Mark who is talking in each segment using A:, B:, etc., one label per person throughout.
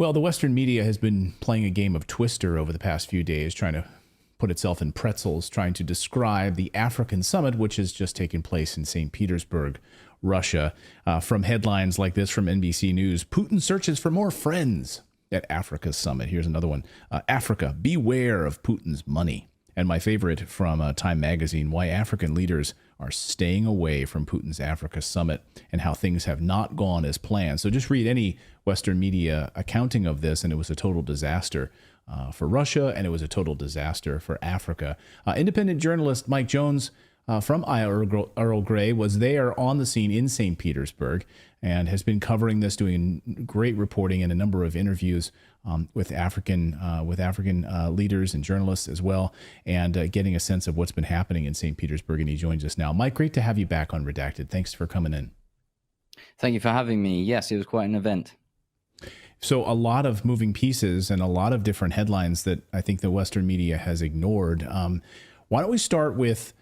A: Well, the Western media has been playing a game of Twister over the past few days, trying to put itself in pretzels, trying to describe the African summit, which has just taken place in St. Petersburg, Russia. From headlines like this from NBC News, Putin searches for more friends at Africa's summit. Here's another one. Africa, beware of Putin's money. And my favorite from Time Magazine, why African leaders are staying away from Putin's Africa summit and how things have not gone as planned. So just read any Western media accounting of this, and it was a total disaster for Russia, and it was a total disaster for Africa. Independent journalist Mike Jones from Earl Grey was there on the scene in St. Petersburg and has been covering this, doing great reporting and a number of interviews with African leaders and journalists as well, and getting a sense of what's been happening in St. Petersburg. And he joins us now. Mike, great to have you back on Redacted. Thanks for coming in.
B: Thank you for having me. Yes, it was quite an event.
A: So a lot of moving pieces and a lot of different headlines that I think the Western media has ignored. Why don't we start with,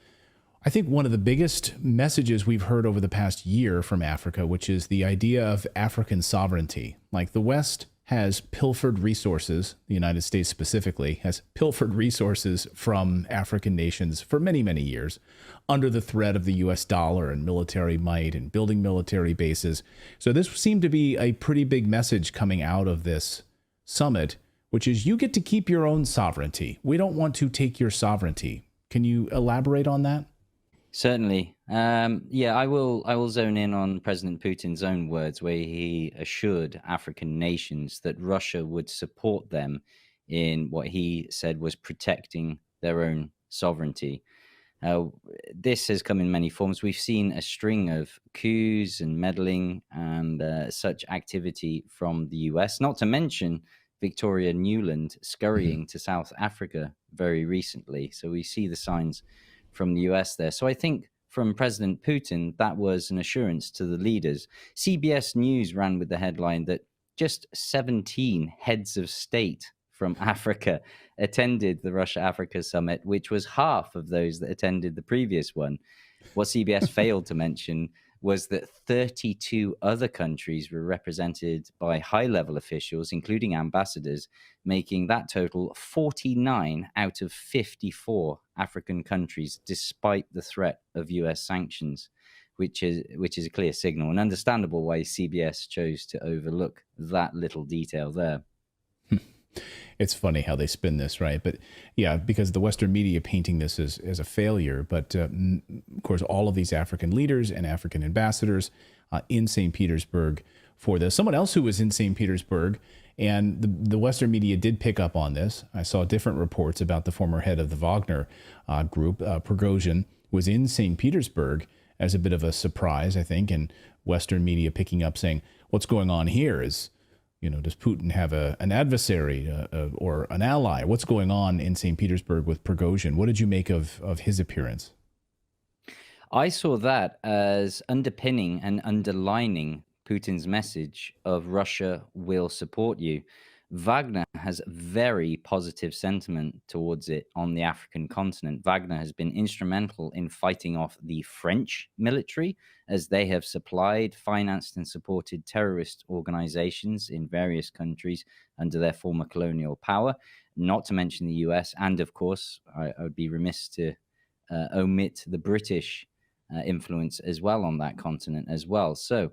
A: I think, one of the biggest messages we've heard over the past year from Africa, which is the idea of African sovereignty. Like, the West has pilfered resources, the United States specifically, has pilfered resources from African nations for many, many years under the threat of the U.S. dollar and military might and building military bases. So this seemed to be a pretty big message coming out of this summit, which is you get to keep your own sovereignty. We don't want to take your sovereignty. Can you elaborate on that?
B: Certainly. I will zone in on President Putin's own words, where he assured African nations that Russia would support them in what he said was protecting their own sovereignty. This has come in many forms. We've seen a string of coups and meddling and such activity from the US, not to mention Victoria Nuland scurrying to South Africa very recently. So we see the signs from the US there. So I think from President Putin, that was an assurance to the leaders. CBS News ran with the headline that just 17 heads of state from Africa attended the Russia-Africa summit, which was half of those that attended the previous one. What CBS failed to mention was that 32 other countries were represented by high-level officials, including ambassadors, making that total 49 out of 54 African countries, despite the threat of US sanctions, which is a clear signal, and understandable why CBS chose to overlook that little detail there.
A: It's funny how they spin this, right? But yeah, because the Western media painting this as a failure. But of course, all of these African leaders and African ambassadors in St. Petersburg for this. Someone else who was in St. Petersburg, and the Western media did pick up on this. I saw different reports about the former head of the Wagner group, Prigozhin, was in St. Petersburg as a bit of a surprise, I think, and Western media picking up saying, what's going on here is, does Putin have an adversary or an ally? What's going on in St. Petersburg with Prigozhin? What did you make of his appearance?
B: I saw that as underpinning and underlining Putin's message of Russia will support you. Wagner has very positive sentiment towards it on the African continent. Wagner has been instrumental in fighting off the French military, as they have supplied, financed, and supported terrorist organizations in various countries under their former colonial power, not to mention the US. And of course, I would be remiss to omit the British influence as well on that continent as well. So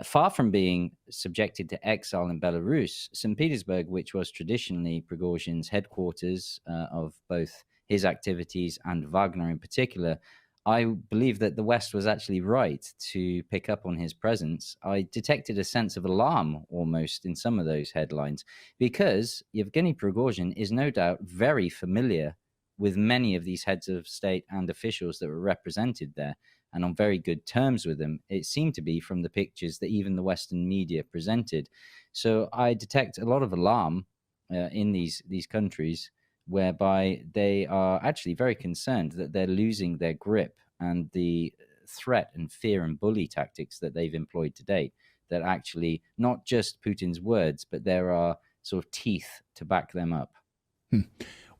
B: far from being subjected to exile in Belarus, St. Petersburg, which was traditionally Prigozhin's headquarters of both his activities and Wagner in particular, I believe that the West was actually right to pick up on his presence. I detected a sense of alarm almost in some of those headlines, because Yevgeny Prigozhin is no doubt very familiar with many of these heads of state and officials that were represented there, and on very good terms with them. It seemed to be from the pictures that even the Western media presented. So I detect a lot of alarm in these countries, whereby they are actually very concerned that they're losing their grip, and the threat and fear and bully tactics that they've employed to date, that actually not just Putin's words, but there are sort of teeth to back them up.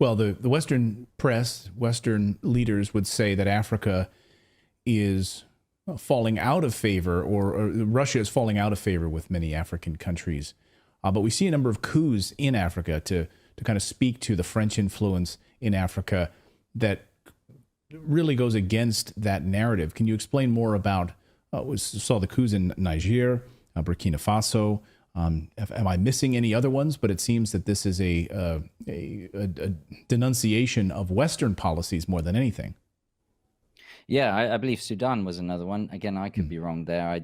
A: Well, the Western press, Western leaders would say that Africa is falling out of favor, or Russia is falling out of favor with many African countries But we see a number of coups in Africa to kind of speak to the French influence in Africa that really goes against that narrative. Can you explain more about, we saw the coups in Niger, Burkina Faso. Am I missing any other ones? But it seems that this is a denunciation of Western policies more than anything.
B: Yeah, I believe Sudan was another one. Again, I could be wrong there.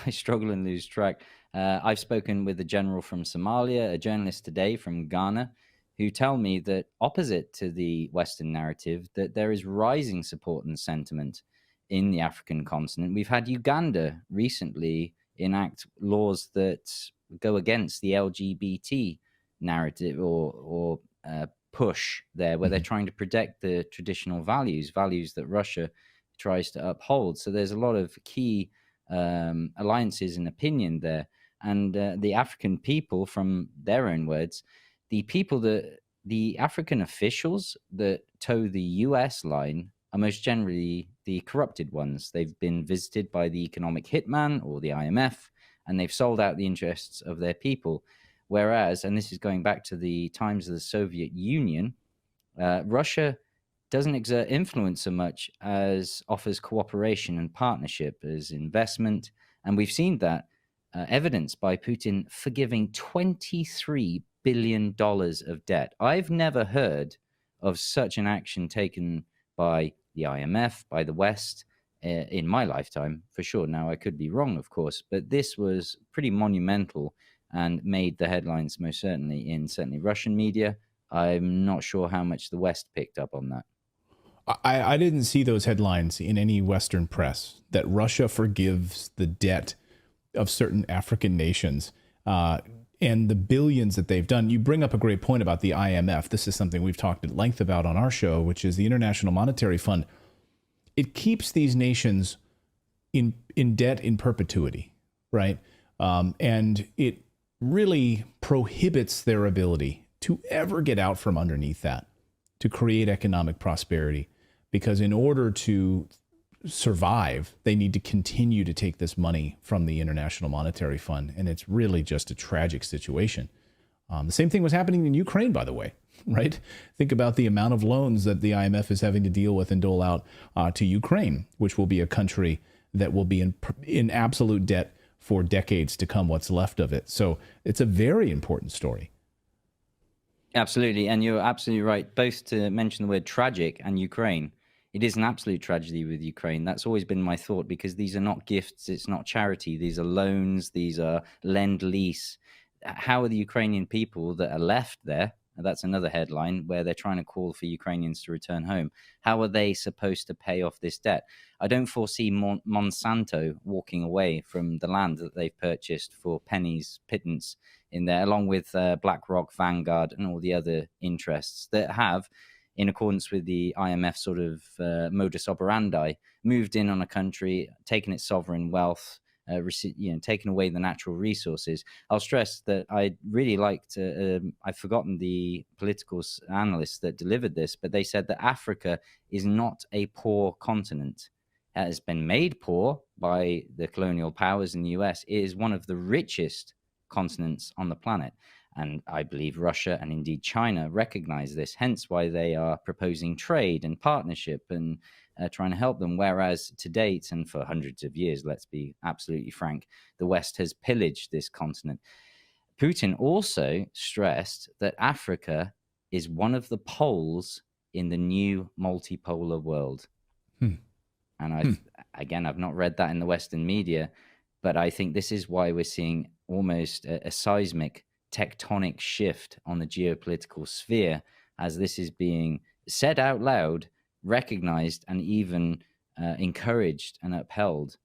B: I struggle and lose track. I've spoken with a general from Somalia, a journalist today from Ghana, who tell me that opposite to the Western narrative, that there is rising support and sentiment in the African continent. We've had Uganda recently enact laws that go against the LGBT narrative or push there, where they're trying to protect the traditional values that Russia tries to uphold. So there's a lot of key alliances and opinion there. And the African people, from their own words, the African officials that toe the US line are most generally the corrupted ones. They've been visited by the economic hitman or the IMF, and they've sold out the interests of their people. Whereas, and this is going back to the times of the Soviet Union, Russia doesn't exert influence so much as offers cooperation and partnership as investment. And we've seen that evidenced by Putin forgiving $23 billion of debt. I've never heard of such an action taken by the IMF, by the West, in my lifetime, for sure. Now, I could be wrong, of course, but this was pretty monumental and made the headlines most certainly in Russian media. I'm not sure how much the West picked up on that.
A: I didn't see those headlines in any Western press that Russia forgives the debt of certain African nations and the billions that they've done. You bring up a great point about the IMF. This is something we've talked at length about on our show, which is the International Monetary Fund. It keeps these nations in debt in perpetuity, right? And it really prohibits their ability to ever get out from underneath that, to create economic prosperity. Because in order to survive, they need to continue to take this money from the International Monetary Fund. And it's really just a tragic situation. The same thing was happening in Ukraine, by the way, right? Think about the amount of loans that the IMF is having to deal with and dole out to Ukraine, which will be a country that will be in absolute debt for decades to come, what's left of it. So it's a very important story.
B: Absolutely. And you're absolutely right, both to mention the word tragic and Ukraine. It is an absolute tragedy with Ukraine. That's always been my thought, because these are not gifts. It's not charity. These are loans. These are lend-lease. How are the Ukrainian people that are left there? That's another headline where they're trying to call for Ukrainians to return home. How are they supposed to pay off this debt? I don't foresee Monsanto walking away from the land that they've purchased for pennies, pittance in there, along with BlackRock, Vanguard, and all the other interests that have, in accordance with the IMF sort of modus operandi, moved in on a country, taken its sovereign wealth, taken away the natural resources. I'll stress that I'd really like to, I've forgotten the political analysts that delivered this, but they said that Africa is not a poor continent. It has been made poor by the colonial powers in the US. It is one of the richest continents on the planet. And I believe Russia and indeed China recognize this, hence why they are proposing trade and partnership and trying to help them. Whereas to date, and for hundreds of years, let's be absolutely frank, the West has pillaged this continent. Putin also stressed that Africa is one of the poles in the new multipolar world. And I've not read that in the Western media, but I think this is why we're seeing almost a seismic tectonic shift on the geopolitical sphere, as this is being said out loud, recognized, and even encouraged and upheld